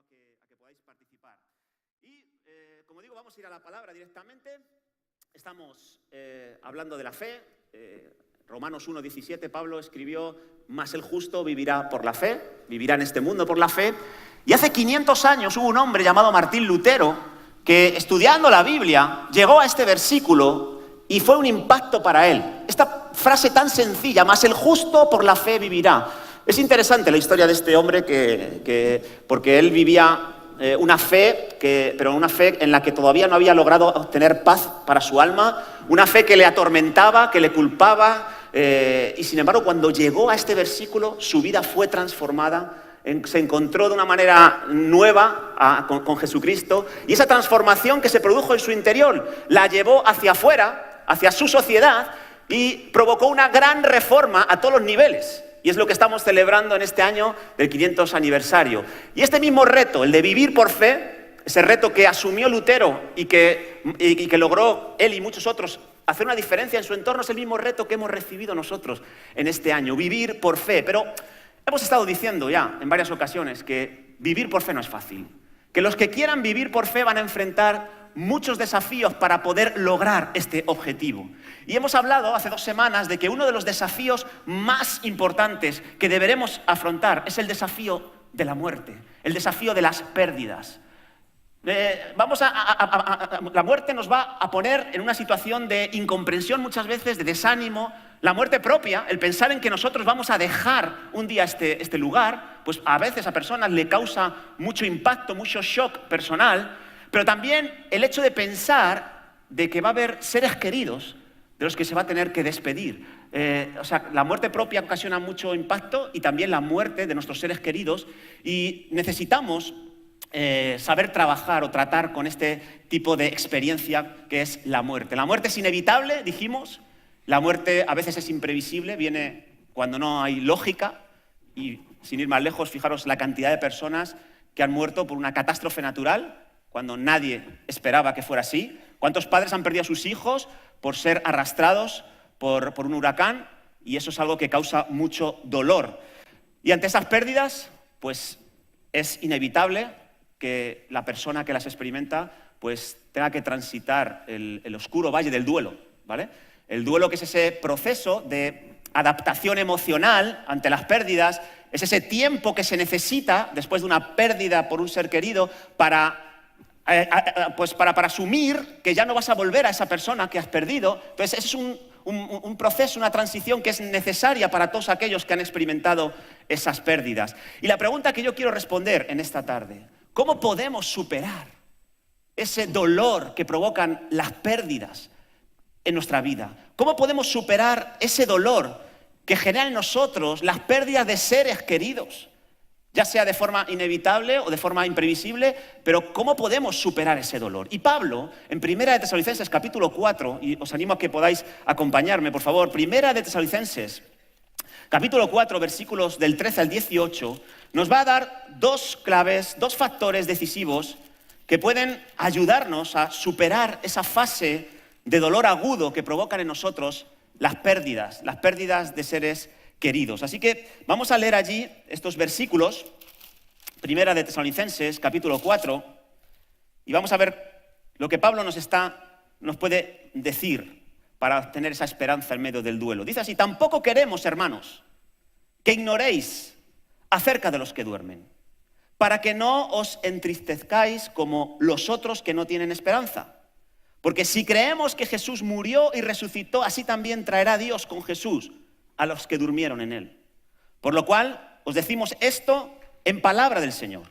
a que podáis participar. Y, como digo, vamos a ir a la palabra directamente. Estamos hablando de la fe. Romanos 1:17, Pablo escribió: «Mas el justo vivirá por la fe, vivirá en este mundo por la fe». Y hace 500 años hubo un hombre llamado Martín Lutero que, estudiando la Biblia, llegó a este versículo y fue un impacto para él. Esta frase tan sencilla: «Mas el justo por la fe vivirá». Es interesante la historia de este hombre porque él vivía una fe, pero una fe en la que todavía no había logrado obtener paz para su alma, una fe que le atormentaba, que le culpaba, y sin embargo cuando llegó a este versículo su vida fue transformada, se encontró de una manera nueva con Jesucristo, y esa transformación que se produjo en su interior la llevó hacia afuera, hacia su sociedad, y provocó una gran reforma a todos los niveles. Y es lo que estamos celebrando en este año del 500 aniversario. Y este mismo reto, el de vivir por fe, ese reto que asumió Lutero y que logró él y muchos otros hacer una diferencia en su entorno, es el mismo reto que hemos recibido nosotros en este año, vivir por fe. Pero hemos estado diciendo ya en varias ocasiones que vivir por fe no es fácil, que los que quieran vivir por fe van a enfrentar muchos desafíos para poder lograr este objetivo. Y hemos hablado hace 2 semanas de que uno de los desafíos más importantes que deberemos afrontar es el desafío de la muerte, el desafío de las pérdidas. La muerte nos va a poner en una situación de incomprensión muchas veces, de desánimo. La muerte propia, el pensar en que nosotros vamos a dejar un día este lugar, pues a veces a personas le causa mucho impacto, mucho shock personal. Pero también el hecho de pensar de que va a haber seres queridos de los que se va a tener que despedir. La muerte propia ocasiona mucho impacto y también la muerte de nuestros seres queridos, y necesitamos saber trabajar o tratar con este tipo de experiencia que es la muerte. La muerte es inevitable, dijimos. La muerte a veces es imprevisible, viene cuando no hay lógica, y sin ir más lejos, fijaros la cantidad de personas que han muerto por una catástrofe natural, cuando nadie esperaba que fuera así. ¿Cuántos padres han perdido a sus hijos por ser arrastrados por un huracán? Y eso es algo que causa mucho dolor. Y ante esas pérdidas, pues es inevitable que la persona que las experimenta pues tenga que transitar el oscuro valle del duelo, ¿vale? El duelo, que es ese proceso de adaptación emocional ante las pérdidas, es ese tiempo que se necesita después de una pérdida por un ser querido para asumir que ya no vas a volver a esa persona que has perdido. Entonces, ese es un proceso, una transición que es necesaria para todos aquellos que han experimentado esas pérdidas. Y la pregunta que yo quiero responder en esta tarde: ¿cómo podemos superar ese dolor que provocan las pérdidas en nuestra vida? ¿Cómo podemos superar ese dolor que generan en nosotros las pérdidas de seres queridos? Ya sea de forma inevitable o de forma imprevisible, pero ¿cómo podemos superar ese dolor? Y Pablo, en 1 de Tesalonicenses capítulo 4, y os animo a que podáis acompañarme, por favor, 1 de Tesalonicenses capítulo 4, versículos del 13 al 18, nos va a dar 2 claves, 2 factores decisivos que pueden ayudarnos a superar esa fase de dolor agudo que provocan en nosotros las pérdidas de seres queridos. Así que vamos a leer allí estos versículos, 1 de Tesalonicenses, capítulo 4, y vamos a ver lo que Pablo nos puede decir para tener esa esperanza en medio del duelo. Dice así: «Tampoco queremos, hermanos, que ignoréis acerca de los que duermen, para que no os entristezcáis como los otros que no tienen esperanza. Porque si creemos que Jesús murió y resucitó, así también traerá Dios con Jesús a los que durmieron en él. Por lo cual os decimos esto en palabra del Señor,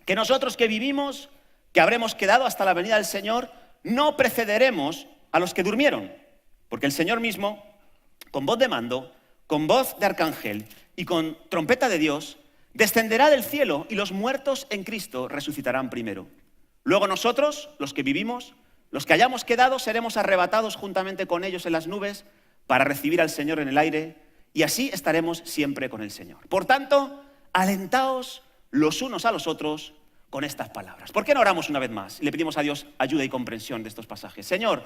que nosotros que vivimos, que habremos quedado hasta la venida del Señor, no precederemos a los que durmieron. Porque el Señor mismo, con voz de mando, con voz de arcángel y con trompeta de Dios, descenderá del cielo, y los muertos en Cristo resucitarán primero. Luego nosotros, los que vivimos, los que hayamos quedado, seremos arrebatados juntamente con ellos en las nubes para recibir al Señor en el aire, y así estaremos siempre con el Señor. Por tanto, alentaos los unos a los otros con estas palabras». ¿Por qué no oramos una vez más y le pedimos a Dios ayuda y comprensión de estos pasajes? Señor,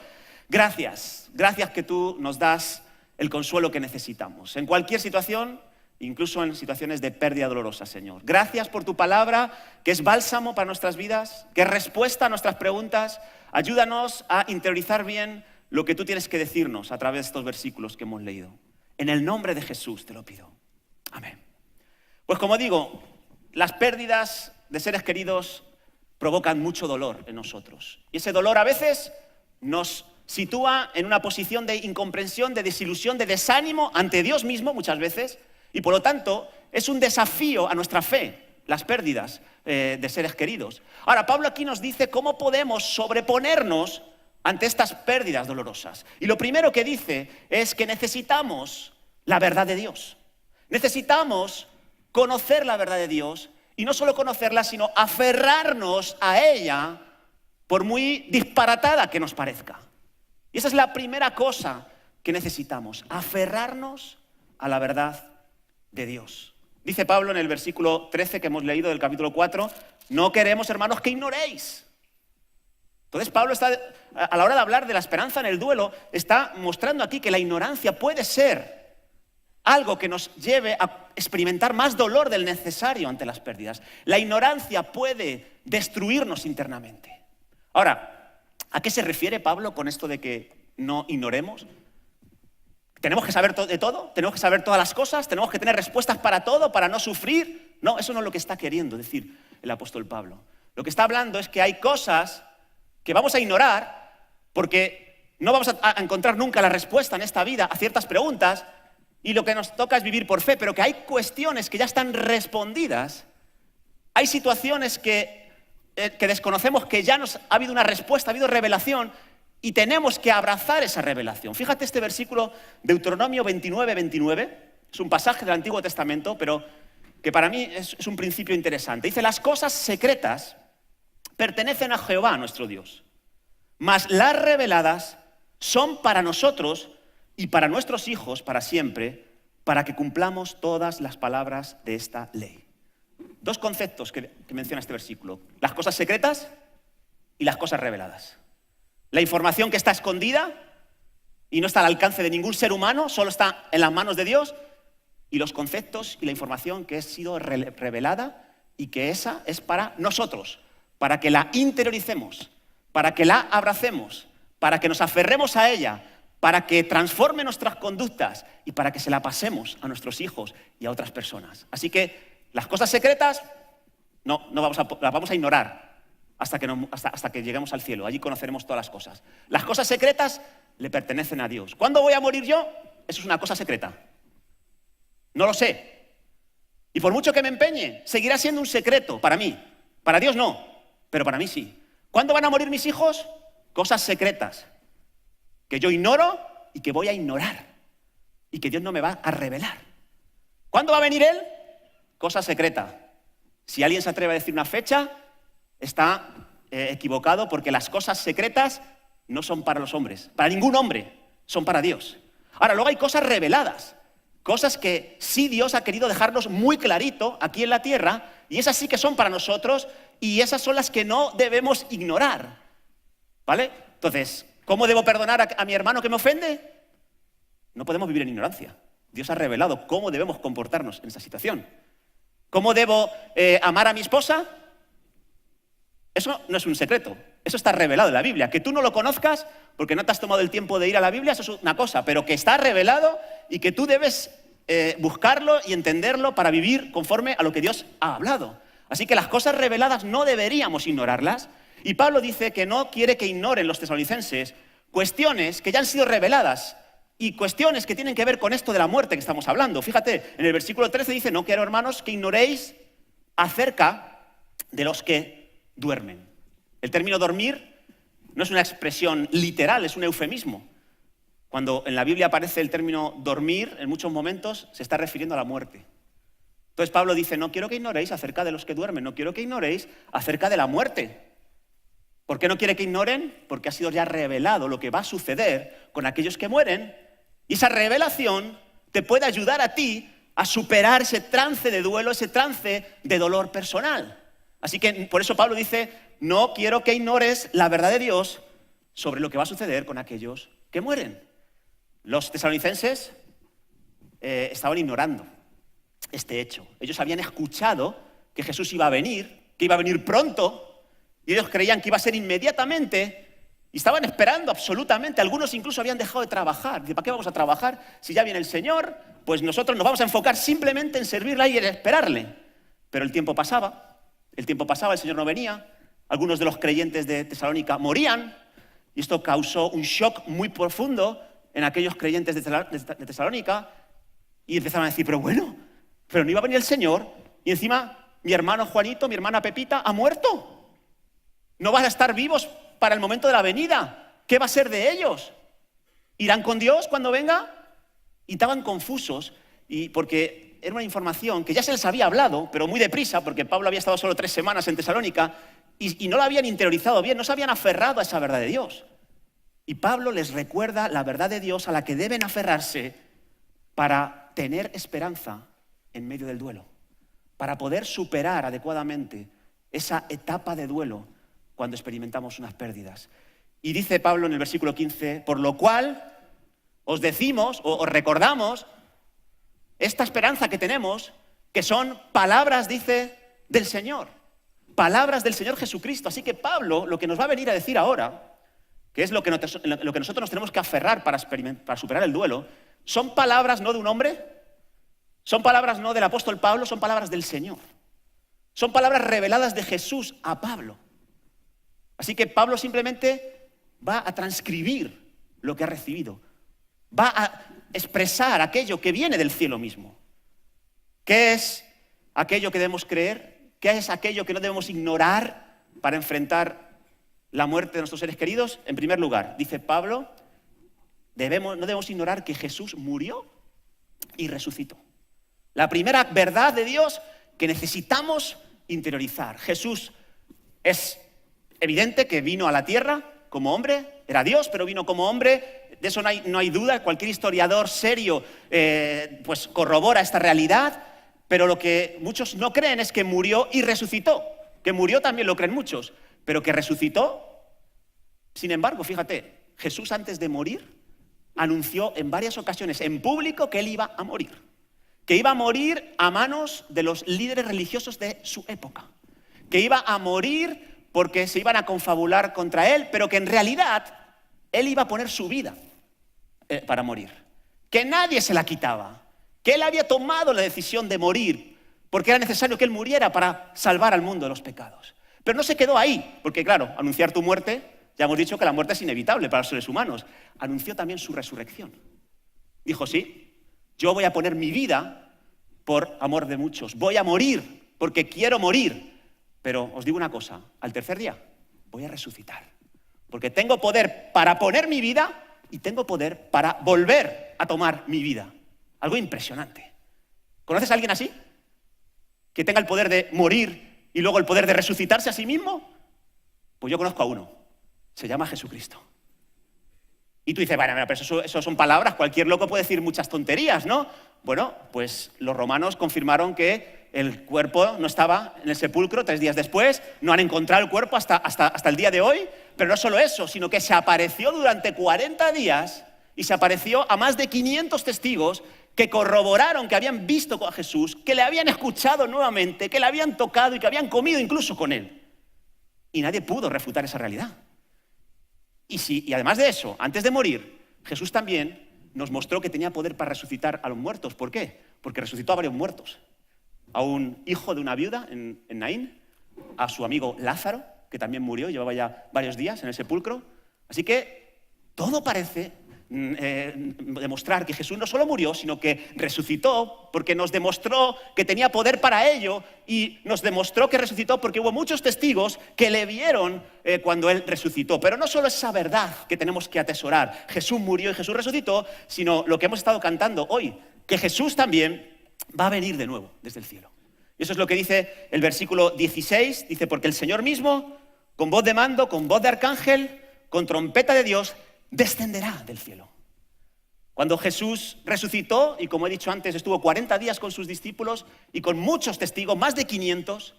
gracias que tú nos das el consuelo que necesitamos. En cualquier situación incluso en situaciones de pérdida dolorosa, Señor. Gracias por tu palabra, que es bálsamo para nuestras vidas, que es respuesta a nuestras preguntas. Ayúdanos a interiorizar bien lo que tú tienes que decirnos a través de estos versículos que hemos leído. En el nombre de Jesús te lo pido. Amén. Pues como digo, las pérdidas de seres queridos provocan mucho dolor en nosotros. Y ese dolor a veces nos sitúa en una posición de incomprensión, de desilusión, de desánimo ante Dios mismo muchas veces. Y por lo tanto, es un desafío a nuestra fe, las pérdidas de seres queridos. Ahora, Pablo aquí nos dice cómo podemos sobreponernos ante estas pérdidas dolorosas. Y lo primero que dice es que necesitamos la verdad de Dios. Necesitamos conocer la verdad de Dios y no solo conocerla, sino aferrarnos a ella por muy disparatada que nos parezca. Y esa es la primera cosa que necesitamos, aferrarnos a la verdad de Dios. Dice Pablo en el versículo 13 que hemos leído del capítulo 4, no queremos, hermanos, que ignoréis. Entonces Pablo está, a la hora de hablar de la esperanza en el duelo, está mostrando aquí que la ignorancia puede ser algo que nos lleve a experimentar más dolor del necesario ante las pérdidas. La ignorancia puede destruirnos internamente. Ahora, ¿a qué se refiere Pablo con esto de que no ignoremos? ¿Tenemos que saber de todo? ¿Tenemos que saber todas las cosas? ¿Tenemos que tener respuestas para todo, para no sufrir? No, eso no es lo que está queriendo decir el apóstol Pablo. Lo que está hablando es que hay cosas que vamos a ignorar porque no vamos a encontrar nunca la respuesta en esta vida a ciertas preguntas y lo que nos toca es vivir por fe, pero que hay cuestiones que ya están respondidas, hay situaciones que desconocemos, que ya nos ha habido una respuesta, ha habido revelación y tenemos que abrazar esa revelación. Fíjate este versículo, Deuteronomio 29:29, es un pasaje del Antiguo Testamento, pero que para mí es un principio interesante. Dice, las cosas secretas pertenecen a Jehová, nuestro Dios, mas las reveladas son para nosotros y para nuestros hijos para siempre, para que cumplamos todas las palabras de esta ley. Dos conceptos que menciona este versículo, las cosas secretas y las cosas reveladas. La información que está escondida y no está al alcance de ningún ser humano, solo está en las manos de Dios, y los conceptos y la información que ha sido revelada y que esa es para nosotros, para que la interioricemos, para que la abracemos, para que nos aferremos a ella, para que transforme nuestras conductas y para que se la pasemos a nuestros hijos y a otras personas. Así que las cosas secretas las vamos a ignorar hasta que lleguemos al cielo. Allí conoceremos todas las cosas. Las cosas secretas le pertenecen a Dios. ¿Cuándo voy a morir yo? Eso es una cosa secreta. No lo sé. Y por mucho que me empeñe, seguirá siendo un secreto para mí. Para Dios no, pero para mí sí. ¿Cuándo van a morir mis hijos? Cosas secretas que yo ignoro y que voy a ignorar y que Dios no me va a revelar. ¿Cuándo va a venir Él? Cosa secreta. Si alguien se atreve a decir una fecha, está equivocado, porque las cosas secretas no son para los hombres, para ningún hombre, son para Dios. Ahora, luego hay cosas reveladas, cosas que sí Dios ha querido dejarnos muy clarito aquí en la tierra, y esas sí que son para nosotros, y esas son las que no debemos ignorar, ¿vale? Entonces, ¿cómo debo perdonar a mi hermano que me ofende? No podemos vivir en ignorancia. Dios ha revelado cómo debemos comportarnos en esa situación. ¿Cómo debo amar a mi esposa? Eso no es un secreto, eso está revelado en la Biblia. Que tú no lo conozcas porque no te has tomado el tiempo de ir a la Biblia, eso es una cosa, pero que está revelado y que tú debes buscarlo y entenderlo para vivir conforme a lo que Dios ha hablado. Así que las cosas reveladas no deberíamos ignorarlas. Y Pablo dice que no quiere que ignoren los tesalonicenses cuestiones que ya han sido reveladas y cuestiones que tienen que ver con esto de la muerte que estamos hablando. Fíjate, en el versículo 13 dice, no quiero, hermanos, que ignoréis acerca de los que duermen. El término dormir no es una expresión literal, es un eufemismo. Cuando en la Biblia aparece el término dormir, en muchos momentos se está refiriendo a la muerte. Entonces Pablo dice, no quiero que ignoréis acerca de los que duermen, no quiero que ignoréis acerca de la muerte. ¿Por qué no quiere que ignoren? Porque ha sido ya revelado lo que va a suceder con aquellos que mueren, y esa revelación te puede ayudar a ti a superar ese trance de duelo, ese trance de dolor personal. Así que por eso Pablo dice, no quiero que ignores la verdad de Dios sobre lo que va a suceder con aquellos que mueren. Los tesalonicenses estaban ignorando. este hecho. Ellos habían escuchado que Jesús iba a venir, que iba a venir pronto, y ellos creían que iba a ser inmediatamente, y estaban esperando absolutamente. Algunos incluso habían dejado de trabajar. Dice, ¿para qué vamos a trabajar? Si ya viene el Señor, pues nosotros nos vamos a enfocar simplemente en servirle y en esperarle. Pero el tiempo pasaba, el Señor no venía, algunos de los creyentes de Tesalónica morían, y esto causó un shock muy profundo en aquellos creyentes de Tesalónica, y empezaron a decir, pero no iba a venir el Señor, y encima mi hermano Juanito, mi hermana Pepita ha muerto. No van a estar vivos para el momento de la venida. ¿Qué va a ser de ellos? ¿Irán con Dios cuando venga? Y estaban confusos, y porque era una información que ya se les había hablado, pero muy deprisa, porque Pablo había estado solo 3 semanas en Tesalónica, y no la habían interiorizado bien, no se habían aferrado a esa verdad de Dios. Y Pablo les recuerda la verdad de Dios a la que deben aferrarse para tener esperanza en medio del duelo, para poder superar adecuadamente esa etapa de duelo cuando experimentamos unas pérdidas. Y dice Pablo en el versículo 15, por lo cual os decimos o os recordamos esta esperanza que tenemos, que son palabras, dice, del Señor. Palabras del Señor Jesucristo. Así que Pablo lo que nos va a venir a decir ahora, que es lo que nosotros nos tenemos que aferrar para superar el duelo, son palabras no de un hombre, son palabras no del apóstol Pablo, son palabras del Señor. Son palabras reveladas de Jesús a Pablo. Así que Pablo simplemente va a transcribir lo que ha recibido. Va a expresar aquello que viene del cielo mismo. ¿Qué es aquello que debemos creer? ¿Qué es aquello que no debemos ignorar para enfrentar la muerte de nuestros seres queridos? En primer lugar, dice Pablo, no debemos ignorar que Jesús murió y resucitó. La primera verdad de Dios que necesitamos interiorizar. Jesús es evidente que vino a la tierra como hombre, era Dios, pero vino como hombre, de eso no hay duda, cualquier historiador serio pues corrobora esta realidad. Pero lo que muchos no creen es que murió y resucitó. Que murió también lo creen muchos, pero que resucitó. Sin embargo, fíjate, Jesús antes de morir anunció en varias ocasiones en público que él iba a morir. Que iba a morir a manos de los líderes religiosos de su época. Que iba a morir porque se iban a confabular contra él, pero que en realidad él iba a poner su vida para morir. Que nadie se la quitaba. Que él había tomado la decisión de morir porque era necesario que él muriera para salvar al mundo de los pecados. Pero no se quedó ahí, porque claro, anunciar tu muerte, ya hemos dicho que la muerte es inevitable para los seres humanos. Anunció también su resurrección. Dijo, sí, yo voy a poner mi vida por amor de muchos. Voy a morir porque quiero morir. Pero os digo una cosa, al tercer día voy a resucitar. Porque tengo poder para poner mi vida y tengo poder para volver a tomar mi vida. Algo impresionante. ¿Conoces a alguien así? ¿Que tenga el poder de morir y luego el poder de resucitarse a sí mismo? Pues yo conozco a uno. Se llama Jesucristo. Y tú dices, bueno, pero eso son palabras, cualquier loco puede decir muchas tonterías, ¿no? Bueno, pues los romanos confirmaron que el cuerpo no estaba en el sepulcro 3 días después, no han encontrado el cuerpo hasta el día de hoy, pero no solo eso, sino que se apareció durante 40 días y se apareció a más de 500 testigos que corroboraron que habían visto a Jesús, que le habían escuchado nuevamente, que le habían tocado y que habían comido incluso con él. Y nadie pudo refutar esa realidad. Y además de eso, antes de morir, Jesús también nos mostró que tenía poder para resucitar a los muertos. ¿Por qué? Porque resucitó a varios muertos. A un hijo de una viuda en Naín, a su amigo Lázaro, que también murió, llevaba ya varios días en el sepulcro. Así que todo parece demostrar que Jesús no solo murió, sino que resucitó, porque nos demostró que tenía poder para ello, y nos demostró que resucitó porque hubo muchos testigos que le vieron cuando él resucitó. Pero no solo esa verdad que tenemos que atesorar, Jesús murió y Jesús resucitó, sino lo que hemos estado cantando hoy, que Jesús también va a venir de nuevo desde el cielo. Y eso es lo que dice el versículo 16, dice, porque el Señor mismo, con voz de mando, con voz de arcángel, con trompeta de Dios, descenderá del cielo. Cuando Jesús resucitó, y como he dicho antes, estuvo 40 días con sus discípulos y con muchos testigos, más de 500,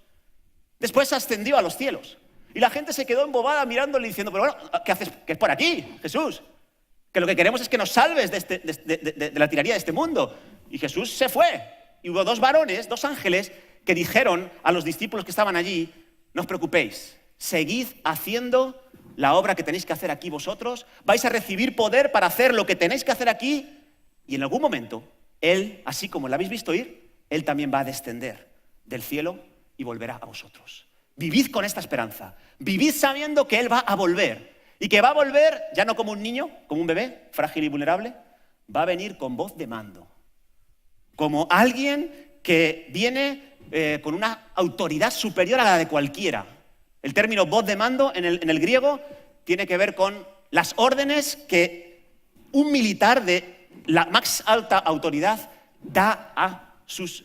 después ascendió a los cielos. Y la gente se quedó embobada mirándole y diciendo, pero bueno, ¿qué haces? ¿Qué es por aquí, Jesús? Que lo que queremos es que nos salves de la tiranía de este mundo. Y Jesús se fue. Y hubo dos varones, dos ángeles, que dijeron a los discípulos que estaban allí, no os preocupéis, seguid haciendo la obra que tenéis que hacer aquí vosotros, vais a recibir poder para hacer lo que tenéis que hacer aquí, y en algún momento, Él, así como lo habéis visto ir, Él también va a descender del cielo y volverá a vosotros. Vivid con esta esperanza, vivid sabiendo que Él va a volver, y que va a volver ya no como un niño, como un bebé, frágil y vulnerable, va a venir con voz de mando, como alguien que viene con una autoridad superior a la de cualquiera. El término voz de mando en el griego tiene que ver con las órdenes que un militar de la más alta autoridad da a sus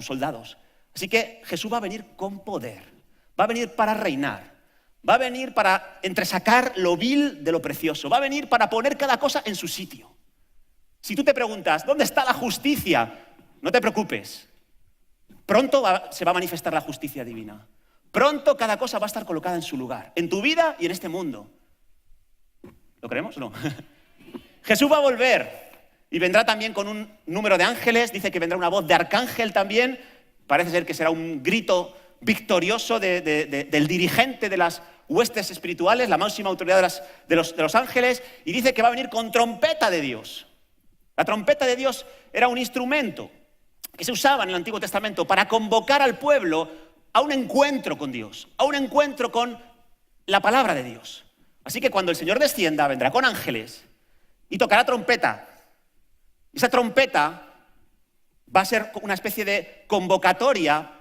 soldados. Así que Jesús va a venir con poder, va a venir para reinar, va a venir para entresacar lo vil de lo precioso, va a venir para poner cada cosa en su sitio. Si tú te preguntas, ¿dónde está la justicia? No te preocupes. Pronto se va a manifestar la justicia divina. Pronto cada cosa va a estar colocada en su lugar, en tu vida y en este mundo. ¿Lo creemos o no? Jesús va a volver y vendrá también con un número de ángeles. Dice que vendrá una voz de arcángel también. Parece ser que será un grito victorioso del dirigente de las huestes espirituales, la máxima autoridad de los ángeles. Y dice que va a venir con trompeta de Dios. La trompeta de Dios era un instrumento que se usaba en el Antiguo Testamento para convocar al pueblo a un encuentro con Dios, a un encuentro con la palabra de Dios. Así que cuando el Señor descienda, vendrá con ángeles y tocará trompeta. Esa trompeta va a ser una especie de convocatoria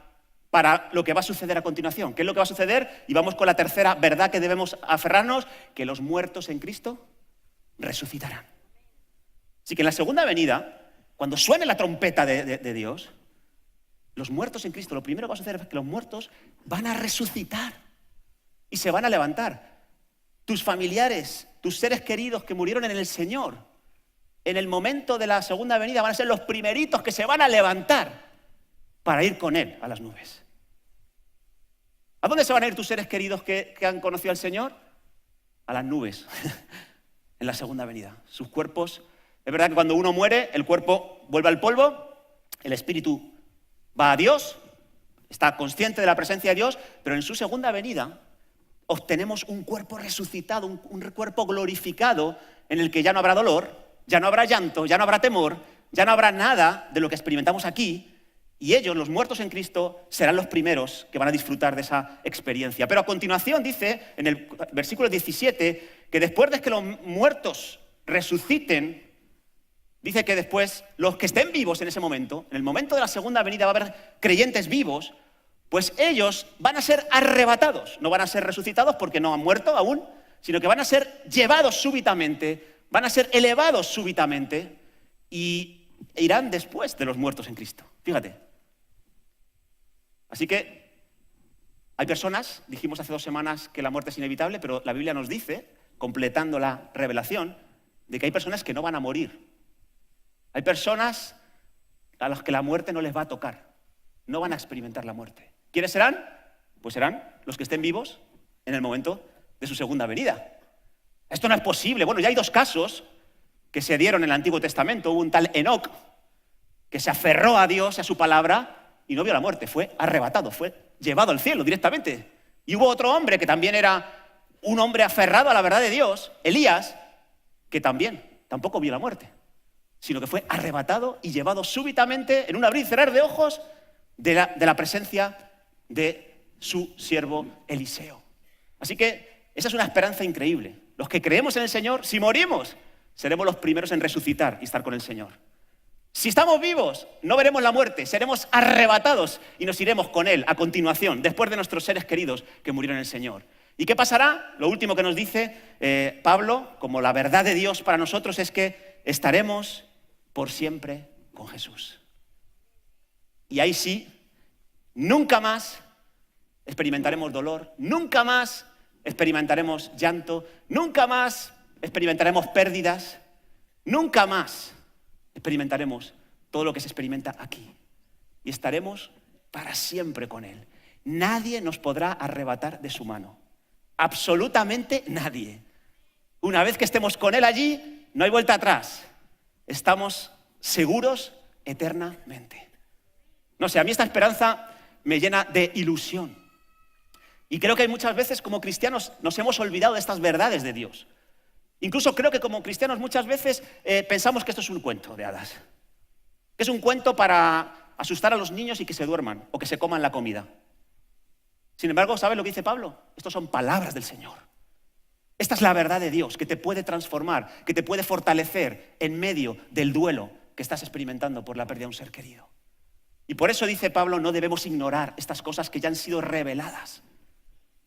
para lo que va a suceder a continuación. ¿Qué es lo que va a suceder? Y vamos con la tercera verdad que debemos aferrarnos, que los muertos en Cristo resucitarán. Así que en la segunda venida, cuando suene la trompeta de Dios, los muertos en Cristo, lo primero que va a suceder es que los muertos van a resucitar y se van a levantar. Tus familiares, tus seres queridos que murieron en el Señor, en el momento de la segunda venida van a ser los primeritos que se van a levantar para ir con Él a las nubes. ¿A dónde se van a ir tus seres queridos que han conocido al Señor? A las nubes, en la segunda venida. Sus cuerpos, es verdad que cuando uno muere, el cuerpo vuelve al polvo, el espíritu va a Dios, está consciente de la presencia de Dios, pero en su segunda venida obtenemos un cuerpo resucitado, un cuerpo glorificado en el que ya no habrá dolor, ya no habrá llanto, ya no habrá temor, ya no habrá nada de lo que experimentamos aquí, y ellos, los muertos en Cristo, serán los primeros que van a disfrutar de esa experiencia. Pero a continuación dice, en el versículo 17, que después de que los muertos resuciten, dice que después los que estén vivos en ese momento, en el momento de la segunda venida va a haber creyentes vivos, pues ellos van a ser arrebatados. No van a ser resucitados porque no han muerto aún, sino que van a ser llevados súbitamente, van a ser elevados súbitamente y irán después de los muertos en Cristo. Fíjate. Así que hay personas, dijimos hace 2 semanas que la muerte es inevitable, pero la Biblia nos dice, completando la revelación, de que hay personas que no van a morir. Hay personas a las que la muerte no les va a tocar, no van a experimentar la muerte. ¿Quiénes serán? Pues serán los que estén vivos en el momento de su segunda venida. Esto no es posible. Bueno, ya hay 2 casos que se dieron en el Antiguo Testamento. Hubo un tal Enoc que se aferró a Dios, a su palabra, y no vio la muerte. Fue arrebatado, fue llevado al cielo directamente. Y hubo otro hombre que también era un hombre aferrado a la verdad de Dios, Elías, que tampoco vio la muerte, sino que fue arrebatado y llevado súbitamente, en un abrir y cerrar de ojos, de la presencia de su siervo Eliseo. Así que esa es una esperanza increíble. Los que creemos en el Señor, si morimos, seremos los primeros en resucitar y estar con el Señor. Si estamos vivos, no veremos la muerte, seremos arrebatados y nos iremos con Él a continuación, después de nuestros seres queridos que murieron en el Señor. ¿Y qué pasará? Lo último que nos dice Pablo, como la verdad de Dios para nosotros, es que estaremos por siempre con Jesús. Y ahí sí, nunca más experimentaremos dolor, nunca más experimentaremos llanto, nunca más experimentaremos pérdidas, nunca más experimentaremos todo lo que se experimenta aquí. Y estaremos para siempre con Él. Nadie nos podrá arrebatar de su mano. Absolutamente nadie. Una vez que estemos con Él allí, no hay vuelta atrás. Estamos seguros eternamente. No sé, a mí esta esperanza me llena de ilusión. Y creo que muchas veces como cristianos nos hemos olvidado de estas verdades de Dios. Incluso creo que como cristianos muchas veces pensamos que esto es un cuento de hadas. Que es un cuento para asustar a los niños y que se duerman o que se coman la comida. Sin embargo, ¿sabes lo que dice Pablo? Estas son palabras del Señor. Esta es la verdad de Dios que te puede transformar, que te puede fortalecer en medio del duelo que estás experimentando por la pérdida de un ser querido. Y por eso dice Pablo, no debemos ignorar estas cosas que ya han sido reveladas.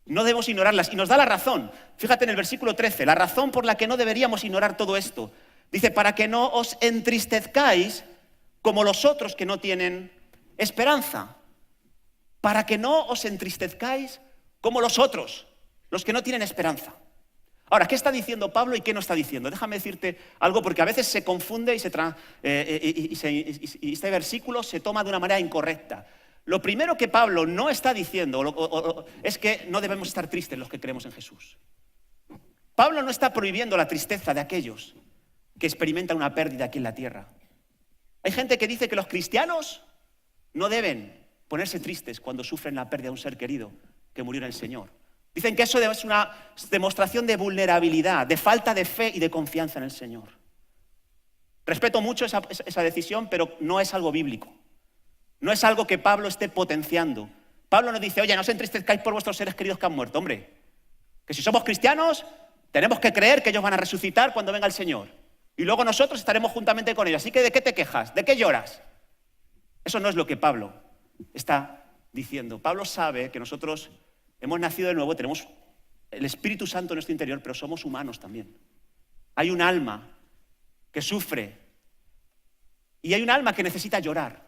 No debemos ignorarlas. Y nos da la razón. Fíjate en el versículo 13, la razón por la que no deberíamos ignorar todo esto. Dice, para que no os entristezcáis como los otros que no tienen esperanza. Para que no os entristezcáis como los otros, los que no tienen esperanza. Ahora, ¿qué está diciendo Pablo y qué no está diciendo? Déjame decirte algo porque a veces se confunde y este versículo se toma de una manera incorrecta. Lo primero que Pablo no está diciendo es que no debemos estar tristes los que creemos en Jesús. Pablo no está prohibiendo la tristeza de aquellos que experimentan una pérdida aquí en la tierra. Hay gente que dice que los cristianos no deben ponerse tristes cuando sufren la pérdida de un ser querido que murió en el Señor. Dicen que eso es una demostración de vulnerabilidad, de falta de fe y de confianza en el Señor. Respeto mucho esa decisión, pero no es algo bíblico. No es algo que Pablo esté potenciando. Pablo nos dice, oye, no os entristezcáis por vuestros seres queridos que han muerto. Hombre, que si somos cristianos, tenemos que creer que ellos van a resucitar cuando venga el Señor. Y luego nosotros estaremos juntamente con ellos. Así que, ¿de qué te quejas? ¿De qué lloras? Eso no es lo que Pablo está diciendo. Pablo sabe que nosotros hemos nacido de nuevo, tenemos el Espíritu Santo en nuestro interior, pero somos humanos también. Hay un alma que sufre y hay un alma que necesita llorar.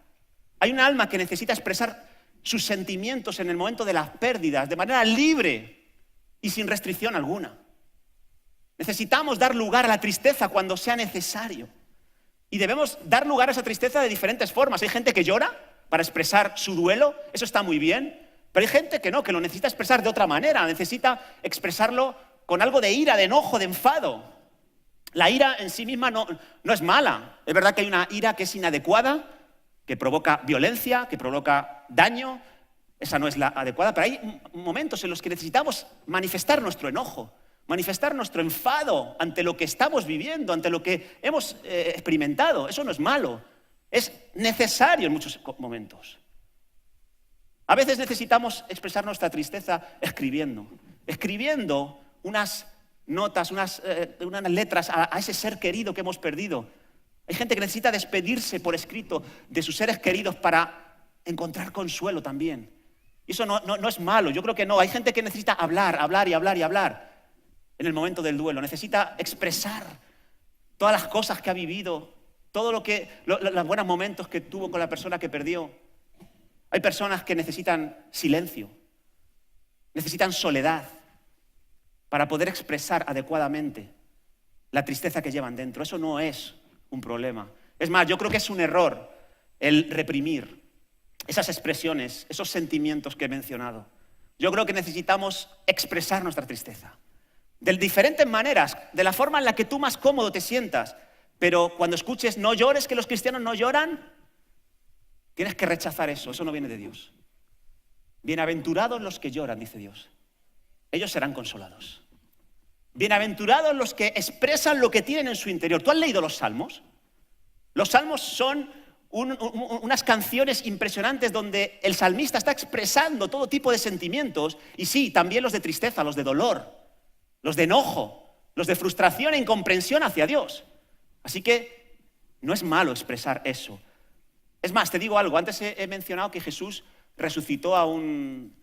Hay un alma que necesita expresar sus sentimientos en el momento de las pérdidas de manera libre y sin restricción alguna. Necesitamos dar lugar a la tristeza cuando sea necesario. Y debemos dar lugar a esa tristeza de diferentes formas. Hay gente que llora para expresar su duelo, eso está muy bien. Pero hay gente que no, que lo necesita expresar de otra manera, necesita expresarlo con algo de ira, de enojo, de enfado. La ira en sí misma no es mala. Es verdad que hay una ira que es inadecuada, que provoca violencia, que provoca daño. Esa no es la adecuada, pero hay momentos en los que necesitamos manifestar nuestro enojo, manifestar nuestro enfado ante lo que estamos viviendo, ante lo que hemos experimentado. Eso no es malo, es necesario en muchos momentos. A veces necesitamos expresar nuestra tristeza escribiendo unas notas, unas letras a ese ser querido que hemos perdido. Hay gente que necesita despedirse por escrito de sus seres queridos para encontrar consuelo también. Y eso no es malo, yo creo que no. Hay gente que necesita hablar en el momento del duelo. Necesita expresar todas las cosas que ha vivido, los buenos momentos que tuvo con la persona que perdió. Hay personas que necesitan silencio, necesitan soledad para poder expresar adecuadamente la tristeza que llevan dentro. Eso no es un problema. Es más, yo creo que es un error el reprimir esas expresiones, esos sentimientos que he mencionado. Yo creo que necesitamos expresar nuestra tristeza de diferentes maneras, de la forma en la que tú más cómodo te sientas. Pero cuando escuches no llores, que los cristianos no lloran, tienes que rechazar eso. Eso no viene de Dios. Bienaventurados los que lloran, dice Dios. Ellos serán consolados. Bienaventurados los que expresan lo que tienen en su interior. ¿Tú has leído los Salmos? Los Salmos son unas canciones impresionantes donde el salmista está expresando todo tipo de sentimientos. Y sí, también los de tristeza, los de dolor, los de enojo, los de frustración e incomprensión hacia Dios. Así que no es malo expresar eso. Es más, te digo algo. Antes he mencionado que Jesús resucitó a un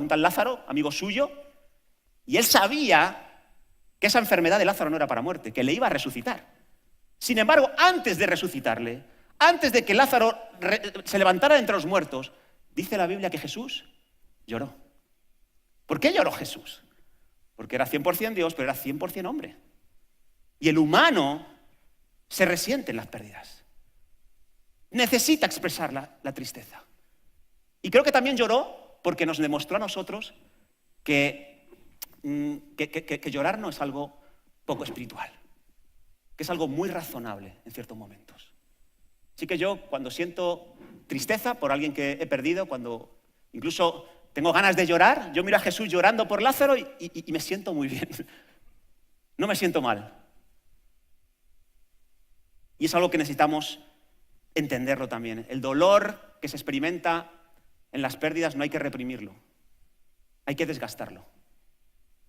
tal Lázaro, amigo suyo, y él sabía que esa enfermedad de Lázaro no era para muerte, que le iba a resucitar. Sin embargo, antes de resucitarle, antes de que Lázaro se levantara de entre los muertos, dice la Biblia que Jesús lloró. ¿Por qué lloró Jesús? Porque era 100% Dios, pero era 100% hombre. Y el humano se resiente en las pérdidas. Necesita expresar la tristeza. Y creo que también lloró porque nos demostró a nosotros que llorar no es algo poco espiritual, que es algo muy razonable en ciertos momentos. Así que yo cuando siento tristeza por alguien que he perdido, cuando incluso tengo ganas de llorar, yo miro a Jesús llorando por Lázaro y me siento muy bien. No me siento mal. Y es algo que necesitamos entenderlo también. El dolor que se experimenta en las pérdidas no hay que reprimirlo. Hay que desgastarlo.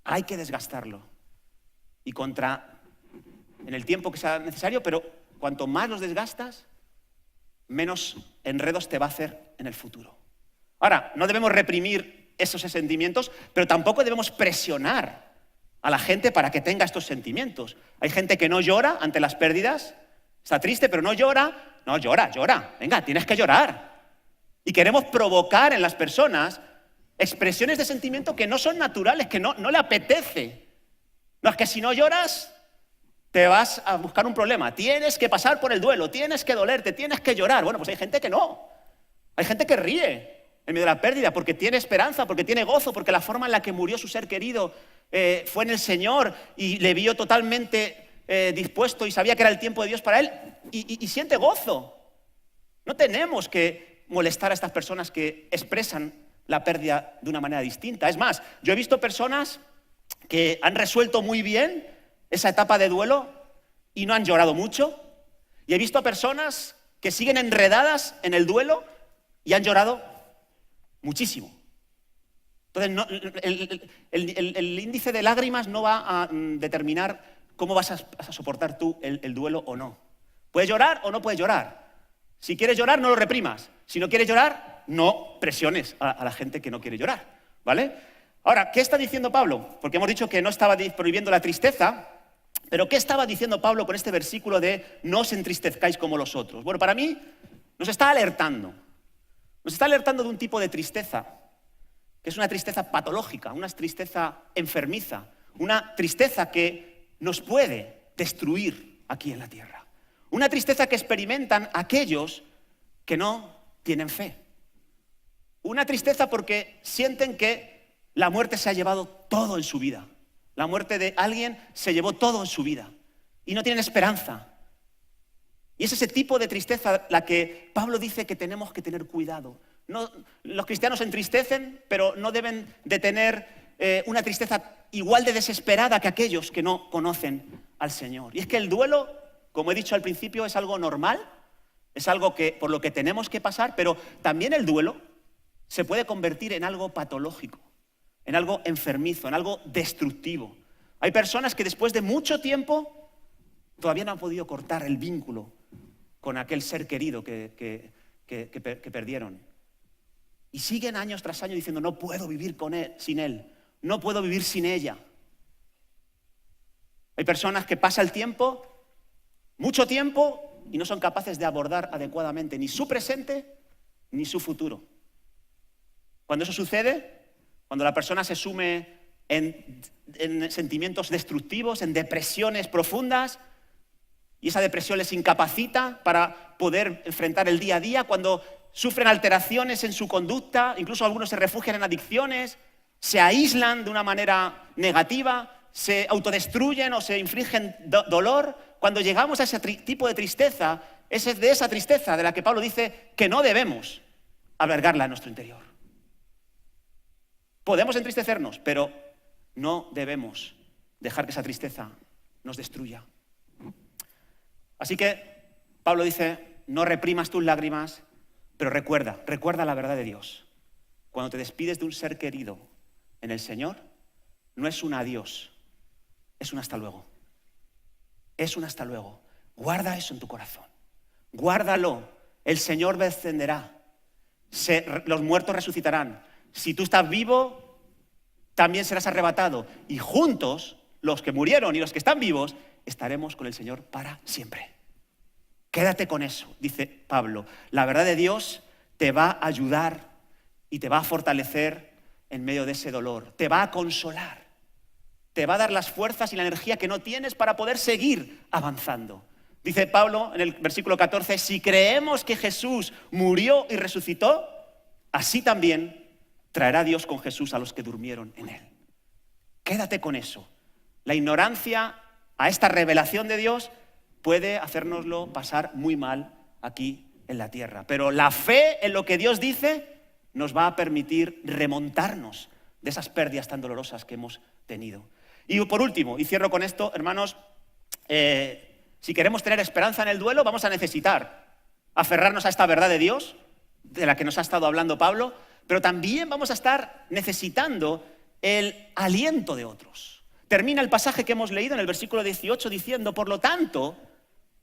Hay que desgastarlo. Y en el tiempo que sea necesario, pero cuanto más los desgastas, menos enredos te va a hacer en el futuro. Ahora, no debemos reprimir esos sentimientos, pero tampoco debemos presionar a la gente para que tenga estos sentimientos. Hay gente que no llora ante las pérdidas, está triste, pero no llora. No, llora. Venga, tienes que llorar. Y queremos provocar en las personas expresiones de sentimiento que no son naturales, que no le apetece. No, es que si no lloras, te vas a buscar un problema. Tienes que pasar por el duelo, tienes que dolerte, tienes que llorar. Bueno, pues hay gente que no. Hay gente que ríe en medio de la pérdida porque tiene esperanza, porque tiene gozo, porque la forma en la que murió su ser querido fue en el Señor y le vio totalmente dispuesto y sabía que era el tiempo de Dios para él y siente gozo. No tenemos que molestar a estas personas que expresan la pérdida de una manera distinta. Es más, yo he visto personas que han resuelto muy bien esa etapa de duelo y no han llorado mucho. Y he visto a personas que siguen enredadas en el duelo y han llorado muchísimo. Entonces, el índice de lágrimas no va a determinar cómo vas a soportar tú el duelo o no. ¿Puedes llorar o no puedes llorar? Si quieres llorar, no lo reprimas. Si no quieres llorar, no presiones a la gente que no quiere llorar, ¿vale? Ahora, ¿qué está diciendo Pablo? Porque hemos dicho que no estaba prohibiendo la tristeza, pero ¿qué estaba diciendo Pablo con este versículo de no os entristezcáis como los otros? Bueno, para mí nos está alertando. Nos está alertando de un tipo de tristeza, que es una tristeza patológica, una tristeza enfermiza, una tristeza que nos puede destruir aquí en la tierra. Una tristeza que experimentan aquellos que no tienen fe. Una tristeza porque sienten que la muerte se ha llevado todo en su vida. La muerte de alguien se llevó todo en su vida y no tienen esperanza. Y es ese tipo de tristeza la que Pablo dice que tenemos que tener cuidado. No, los cristianos se entristecen, pero no deben de tener una tristeza igual de desesperada que aquellos que no conocen al Señor. Y es que el duelo, como he dicho al principio, es algo normal, es algo por lo que tenemos que pasar, pero también el duelo se puede convertir en algo patológico, en algo enfermizo, en algo destructivo. Hay personas que después de mucho tiempo todavía no han podido cortar el vínculo con aquel ser querido que perdieron. Y siguen años tras años diciendo, no puedo vivir sin él, no puedo vivir sin ella. Hay personas que pasa el tiempo, mucho tiempo, y no son capaces de abordar adecuadamente ni su presente ni su futuro. Cuando eso sucede, cuando la persona se sume en sentimientos destructivos, en depresiones profundas, y esa depresión les incapacita para poder enfrentar el día a día, cuando sufren alteraciones en su conducta, incluso algunos se refugian en adicciones, se aíslan de una manera negativa, se autodestruyen o se infligen dolor. Cuando llegamos a ese tipo de tristeza, es de esa tristeza de la que Pablo dice que no debemos albergarla en nuestro interior. Podemos entristecernos, pero no debemos dejar que esa tristeza nos destruya. Así que Pablo dice, no reprimas tus lágrimas, pero recuerda la verdad de Dios. Cuando te despides de un ser querido en el Señor, no es un adiós, es un hasta luego. Es un hasta luego. Guarda eso en tu corazón. Guárdalo. El Señor descenderá. Los muertos resucitarán. Si tú estás vivo, también serás arrebatado. Y juntos, los que murieron y los que están vivos, estaremos con el Señor para siempre. Quédate con eso, dice Pablo. La verdad de Dios te va a ayudar y te va a fortalecer en medio de ese dolor. Te va a consolar. Te va a dar las fuerzas y la energía que no tienes para poder seguir avanzando. Dice Pablo en el versículo 14, si creemos que Jesús murió y resucitó, así también traerá Dios con Jesús a los que durmieron en él. Quédate con eso. La ignorancia a esta revelación de Dios puede hacérnoslo pasar muy mal aquí en la tierra. Pero la fe en lo que Dios dice nos va a permitir remontarnos de esas pérdidas tan dolorosas que hemos tenido. Y por último, y cierro con esto, hermanos, si queremos tener esperanza en el duelo, vamos a necesitar aferrarnos a esta verdad de Dios, de la que nos ha estado hablando Pablo, pero también vamos a estar necesitando el aliento de otros. Termina el pasaje que hemos leído en el versículo 18 diciendo, por lo tanto,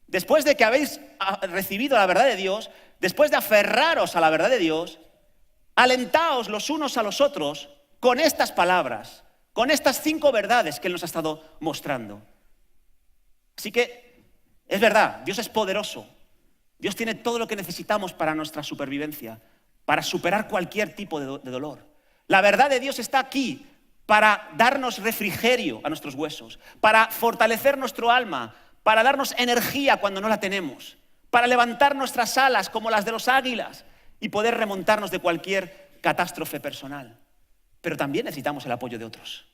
después de que habéis recibido la verdad de Dios, después de aferraros a la verdad de Dios, alentaos los unos a los otros con estas palabras, con estas 5 verdades que Él nos ha estado mostrando. Así que es verdad, Dios es poderoso. Dios tiene todo lo que necesitamos para nuestra supervivencia, para superar cualquier tipo de dolor. La verdad de Dios está aquí para darnos refrigerio a nuestros huesos, para fortalecer nuestro alma, para darnos energía cuando no la tenemos, para levantar nuestras alas como las de los águilas y poder remontarnos de cualquier catástrofe personal. Pero también necesitamos el apoyo de otros.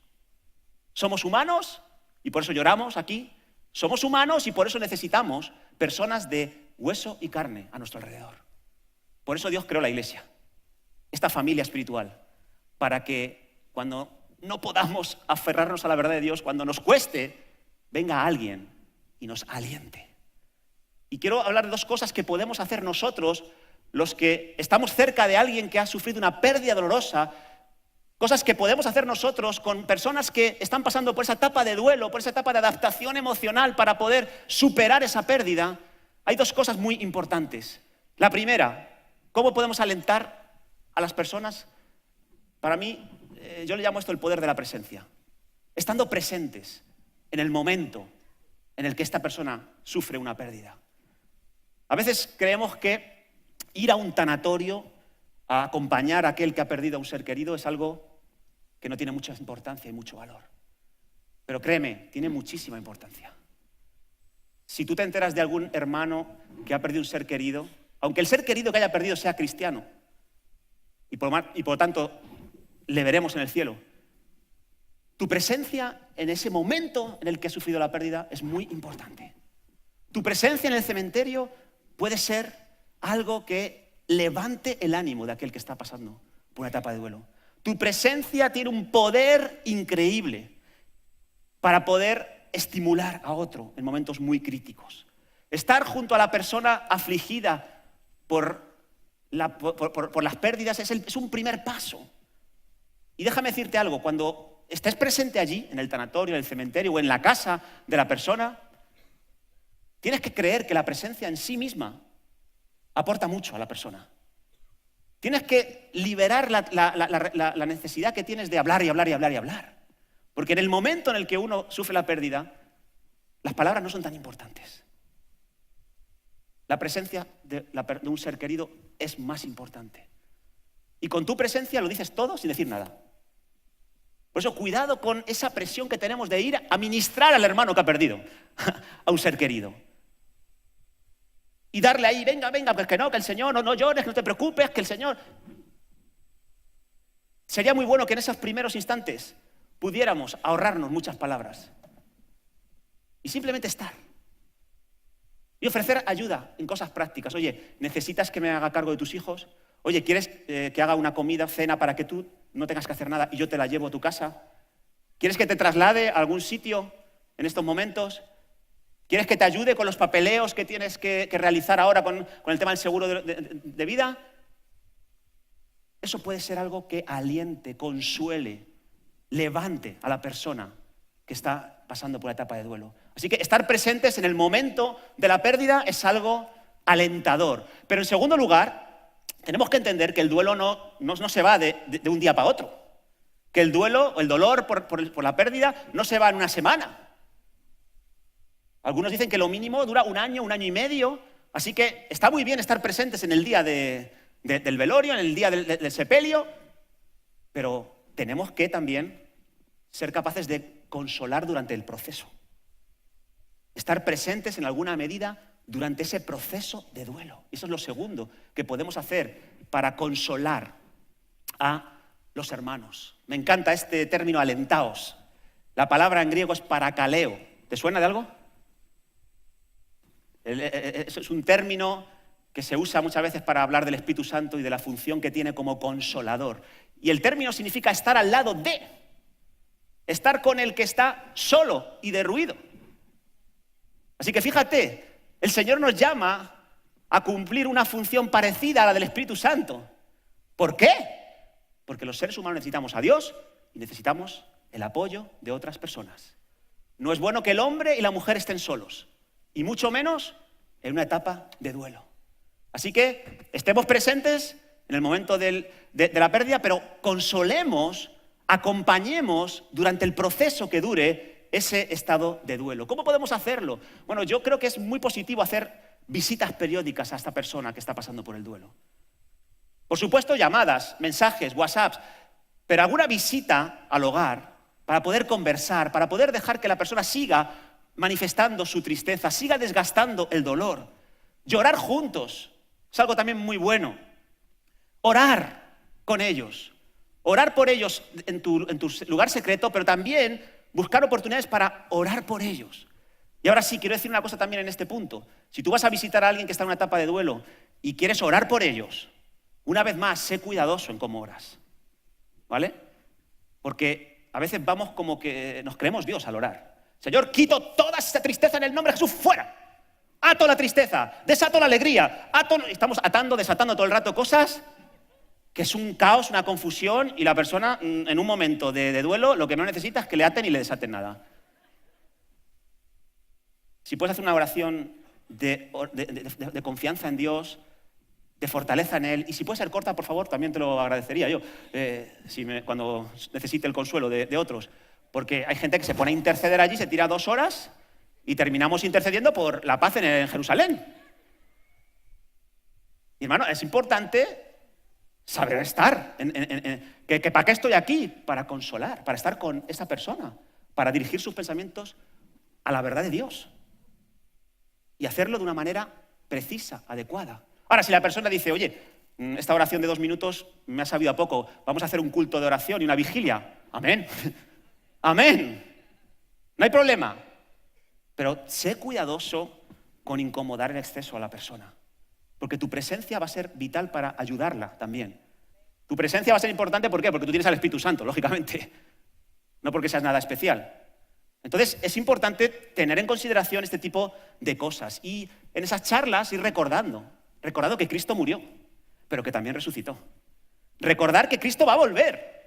Somos humanos y por eso lloramos aquí. Somos humanos y por eso necesitamos personas de hueso y carne a nuestro alrededor. Por eso Dios creó la iglesia, esta familia espiritual, para que cuando no podamos aferrarnos a la verdad de Dios, cuando nos cueste, venga alguien y nos aliente. Y quiero hablar de 2 cosas que podemos hacer nosotros, los que estamos cerca de alguien que ha sufrido una pérdida dolorosa, cosas que podemos hacer nosotros con personas que están pasando por esa etapa de duelo, por esa etapa de adaptación emocional para poder superar esa pérdida. Hay 2 cosas muy importantes. La primera, ¿cómo podemos alentar a las personas? Para mí, yo le llamo esto el poder de la presencia. Estando presentes en el momento en el que esta persona sufre una pérdida. A veces creemos que ir a un tanatorio a acompañar a aquel que ha perdido a un ser querido es algo que no tiene mucha importancia y mucho valor. Pero créeme, tiene muchísima importancia. Si tú te enteras de algún hermano que ha perdido un ser querido, aunque el ser querido que haya perdido sea cristiano, y por lo tanto le veremos en el cielo, tu presencia en ese momento en el que has sufrido la pérdida es muy importante. Tu presencia en el cementerio puede ser algo que levante el ánimo de aquel que está pasando por una etapa de duelo. Tu presencia tiene un poder increíble para poder estimular a otro en momentos muy críticos. Estar junto a la persona afligida por las pérdidas es un primer paso. Y déjame decirte algo, cuando estés presente allí, en el tanatorio, en el cementerio o en la casa de la persona, tienes que creer que la presencia en sí misma aporta mucho a la persona. Tienes que liberar la necesidad que tienes de hablar y hablar y hablar y hablar. Porque en el momento en el que uno sufre la pérdida, las palabras no son tan importantes. La presencia de un ser querido es más importante. Y con tu presencia lo dices todo sin decir nada. Por eso, cuidado con esa presión que tenemos de ir a ministrar al hermano que ha perdido a un ser querido. Y darle ahí, venga, pues que no, que el Señor, no llores, que no te preocupes, que el Señor... Sería muy bueno que en esos primeros instantes pudiéramos ahorrarnos muchas palabras y simplemente estar. Y ofrecer ayuda en cosas prácticas. Oye, ¿necesitas que me haga cargo de tus hijos? Oye, ¿quieres que haga una comida, cena para que tú no tengas que hacer nada y yo te la llevo a tu casa? ¿Quieres que te traslade a algún sitio en estos momentos? ¿Quieres que te ayude con los papeleos que tienes que realizar ahora con el tema del seguro de vida? Eso puede ser algo que aliente, consuele, levante a la persona que está pasando por la etapa de duelo. Así que estar presentes en el momento de la pérdida es algo alentador. Pero en segundo lugar, tenemos que entender que el duelo no se va de un día para otro. Que el duelo o el dolor por la pérdida no se va en una semana. Algunos dicen que lo mínimo dura un año y medio. Así que está muy bien estar presentes en el día del velorio, en el día del sepelio, pero tenemos que también ser capaces de consolar durante el proceso. Estar presentes en alguna medida durante ese proceso de duelo. Eso es lo segundo que podemos hacer para consolar a los hermanos. Me encanta este término alentaos. La palabra en griego es parakaleo. ¿Te suena de algo? Eso es un término que se usa muchas veces para hablar del Espíritu Santo y de la función que tiene como consolador. Y el término significa estar al lado de, estar con el que está solo y derruido. Así que fíjate, el Señor nos llama a cumplir una función parecida a la del Espíritu Santo. ¿Por qué? Porque los seres humanos necesitamos a Dios y necesitamos el apoyo de otras personas. No es bueno que el hombre y la mujer estén solos, y mucho menos en una etapa de duelo. Así que estemos presentes en el momento de la pérdida, pero consolemos, acompañemos durante el proceso que dure ese estado de duelo. ¿Cómo podemos hacerlo? Bueno, yo creo que es muy positivo hacer visitas periódicas a esta persona que está pasando por el duelo. Por supuesto, llamadas, mensajes, WhatsApps, pero alguna visita al hogar para poder conversar, para poder dejar que la persona siga manifestando su tristeza, siga desgastando el dolor. Llorar juntos es algo también muy bueno. Orar con ellos, orar por ellos en tu lugar secreto, pero también buscar oportunidades para orar por ellos. Y ahora sí, quiero decir una cosa también en este punto. Si tú vas a visitar a alguien que está en una etapa de duelo y quieres orar por ellos, una vez más, sé cuidadoso en cómo oras, ¿vale? Porque a veces vamos como que nos creemos Dios al orar. Señor, quito toda esta tristeza en el nombre de Jesús, fuera. Ato la tristeza, desato la alegría, estamos atando, desatando todo el rato cosas que es un caos, una confusión, y la persona en un momento de duelo lo que no necesita es que le aten y le desaten nada. Si puedes hacer una oración de confianza en Dios, de fortaleza en Él, y si puede ser corta, por favor, también te lo agradecería yo, cuando necesite el consuelo de otros, porque hay gente que se pone a interceder allí, se tira 2 horas y terminamos intercediendo por la paz en Jerusalén. Y hermano, es importante saber estar, que ¿para qué estoy aquí? Para consolar, para estar con esa persona, para dirigir sus pensamientos a la verdad de Dios y hacerlo de una manera precisa, adecuada. Ahora, si la persona dice, oye, esta oración de 2 minutos me ha sabido a poco, vamos a hacer un culto de oración y una vigilia. Amén. Amén. No hay problema. Pero sé cuidadoso con incomodar en exceso a la persona. Porque tu presencia va a ser vital para ayudarla también. Tu presencia va a ser importante, ¿por qué? Porque tú tienes al Espíritu Santo, lógicamente. No porque seas nada especial. Entonces, es importante tener en consideración este tipo de cosas. Y en esas charlas ir recordando que Cristo murió, pero que también resucitó. Recordar que Cristo va a volver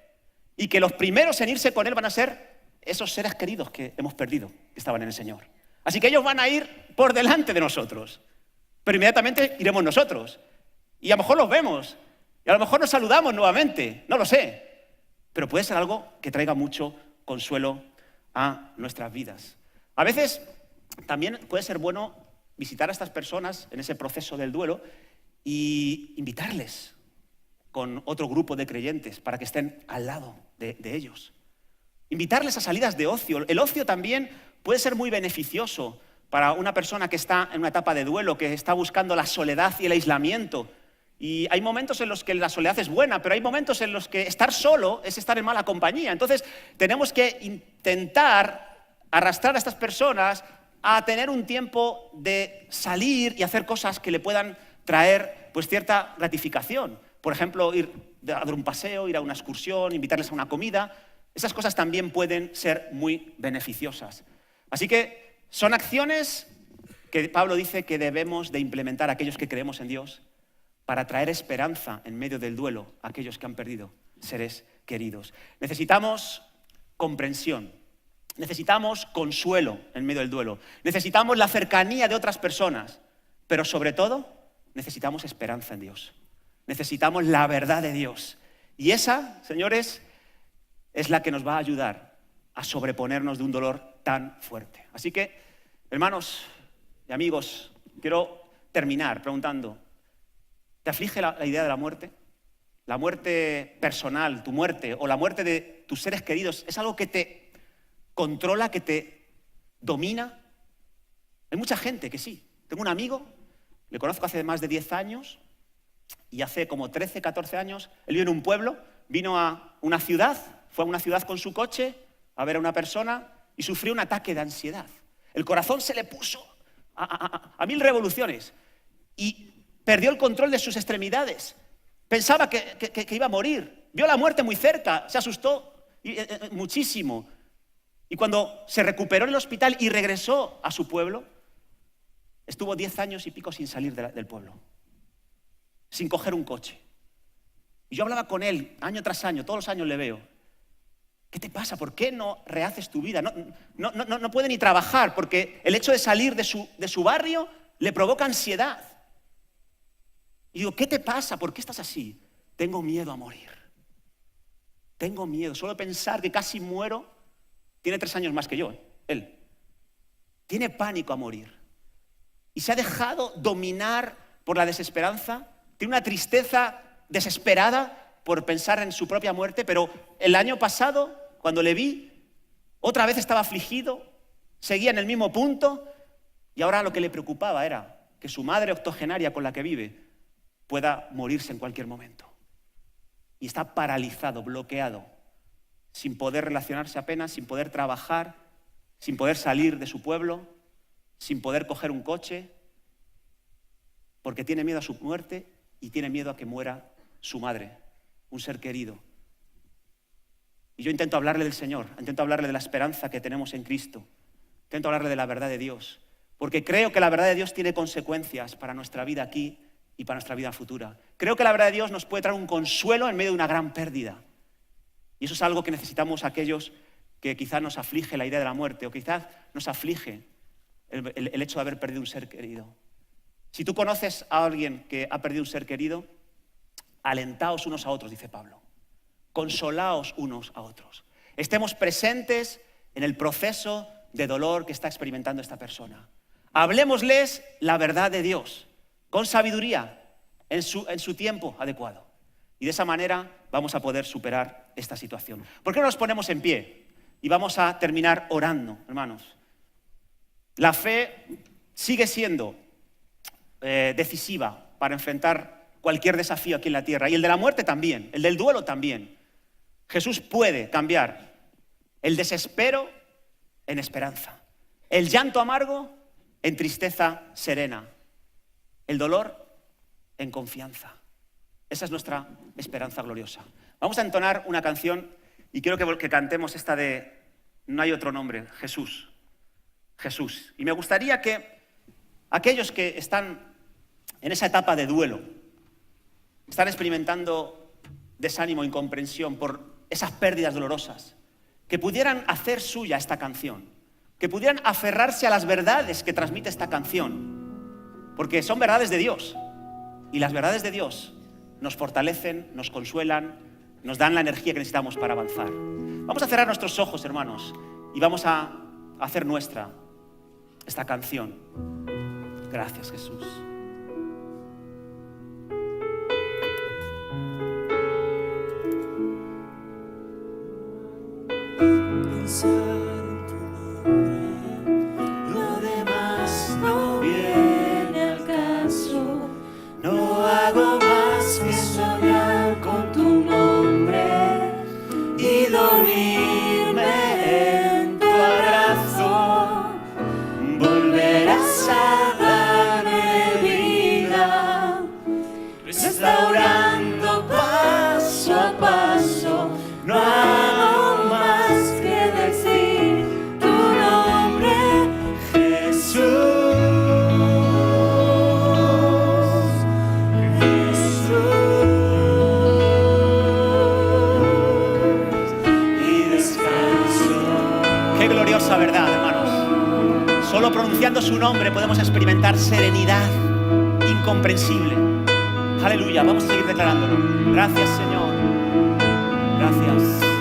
y que los primeros en irse con Él van a ser esos seres queridos que hemos perdido, que estaban en el Señor. Así que ellos van a ir por delante de nosotros, pero inmediatamente iremos nosotros. Y a lo mejor los vemos, y a lo mejor nos saludamos nuevamente, no lo sé. Pero puede ser algo que traiga mucho consuelo a nuestras vidas. A veces también puede ser bueno visitar a estas personas en ese proceso del duelo y invitarles con otro grupo de creyentes para que estén al lado de ellos. Invitarles a salidas de ocio. El ocio también puede ser muy beneficioso para una persona que está en una etapa de duelo, que está buscando la soledad y el aislamiento. Y hay momentos en los que la soledad es buena, pero hay momentos en los que estar solo es estar en mala compañía. Entonces tenemos que intentar arrastrar a estas personas a tener un tiempo de salir y hacer cosas que le puedan traer pues cierta gratificación. Por ejemplo, ir a dar un paseo, ir a una excursión, invitarles a una comida. Esas cosas también pueden ser muy beneficiosas. Así que son acciones que Pablo dice que debemos de implementar aquellos que creemos en Dios para traer esperanza en medio del duelo a aquellos que han perdido seres queridos. Necesitamos comprensión. Necesitamos consuelo en medio del duelo. Necesitamos la cercanía de otras personas. Pero sobre todo, necesitamos esperanza en Dios. Necesitamos la verdad de Dios. Y esa, señores, es la que nos va a ayudar a sobreponernos de un dolor tan fuerte. Así que, hermanos y amigos, quiero terminar preguntando, ¿te aflige la idea de la muerte? La muerte personal, tu muerte o la muerte de tus seres queridos, ¿es algo que te controla, que te domina? Hay mucha gente que sí. Tengo un amigo, le conozco hace más de 10 años y hace como 13, 14 años, él vive en un pueblo, vino a una ciudad, fue a una ciudad con su coche a ver a una persona y sufrió un ataque de ansiedad. El corazón se le puso a 1000 revoluciones y Perdió el control de sus extremidades. Pensaba que iba a morir. Vio la muerte muy cerca, se asustó muchísimo. Y cuando se recuperó en el hospital y regresó a su pueblo, estuvo 10 años y pico sin salir del pueblo, sin coger un coche. Y yo hablaba con él año tras año, todos los años le veo. ¿Qué te pasa? ¿Por qué no rehaces tu vida? No puede ni trabajar porque el hecho de salir de su barrio le provoca ansiedad. Y digo, ¿qué te pasa? ¿Por qué estás así? Tengo miedo a morir. Tengo miedo. Solo pensar que casi muero. Tiene 3 años más que yo, él. Tiene pánico a morir. Y se ha dejado dominar por la desesperanza. Tiene una tristeza desesperada por pensar en su propia muerte. Pero el año pasado, cuando le vi, otra vez estaba afligido, seguía en el mismo punto. Y ahora lo que le preocupaba era que su madre octogenaria con la que vive pueda morirse en cualquier momento. Y está paralizado, bloqueado, sin poder relacionarse apenas, sin poder trabajar, sin poder salir de su pueblo, sin poder coger un coche, porque tiene miedo a su muerte y tiene miedo a que muera su madre, un ser querido. Y yo intento hablarle del Señor, intento hablarle de la esperanza que tenemos en Cristo, intento hablarle de la verdad de Dios, porque creo que la verdad de Dios tiene consecuencias para nuestra vida aquí y para nuestra vida futura. Creo que la verdad de Dios nos puede traer un consuelo en medio de una gran pérdida. Y eso es algo que necesitamos aquellos que quizás nos aflige la idea de la muerte o quizás nos aflige el hecho de haber perdido un ser querido. Si tú conoces a alguien que ha perdido un ser querido, alentaos unos a otros, dice Pablo. Consolaos unos a otros. Estemos presentes en el proceso de dolor que está experimentando esta persona. Hablémosles la verdad de Dios, con sabiduría, en su tiempo adecuado. Y de esa manera vamos a poder superar esta situación. ¿Por qué no nos ponemos en pie? Y vamos a terminar orando, hermanos. La fe sigue siendo decisiva para enfrentar cualquier desafío aquí en la tierra. Y el de la muerte también, el del duelo también. Jesús puede cambiar el desespero en esperanza, el llanto amargo en tristeza serena, el dolor en confianza. Esa es nuestra esperanza gloriosa. Vamos a entonar una canción y quiero que cantemos esta de No hay otro nombre, Jesús. Jesús. Y me gustaría que aquellos que están en esa etapa de duelo, están experimentando desánimo, incomprensión por esas pérdidas dolorosas, que pudieran hacer suya esta canción, que pudieran aferrarse a las verdades que transmite esta canción, porque son verdades de Dios, y las verdades de Dios nos fortalecen, nos consuelan, nos dan la energía que necesitamos para avanzar. Vamos a cerrar nuestros ojos, hermanos, y vamos a hacer nuestra esta canción. Gracias, Jesús. Pensar en tu nombre, lo demás no viene al caso. No hago más que soñar con tu nombre y dormirme en tu abrazo. Volverás a darme vida, restaurando paso a paso. No hago más que decir tu nombre, Jesús. Y descanso. Qué gloriosa verdad, hermanos. Solo pronunciando su nombre podemos experimentar serenidad incomprensible. Aleluya, vamos a seguir declarándolo. Gracias, Señor. Gracias.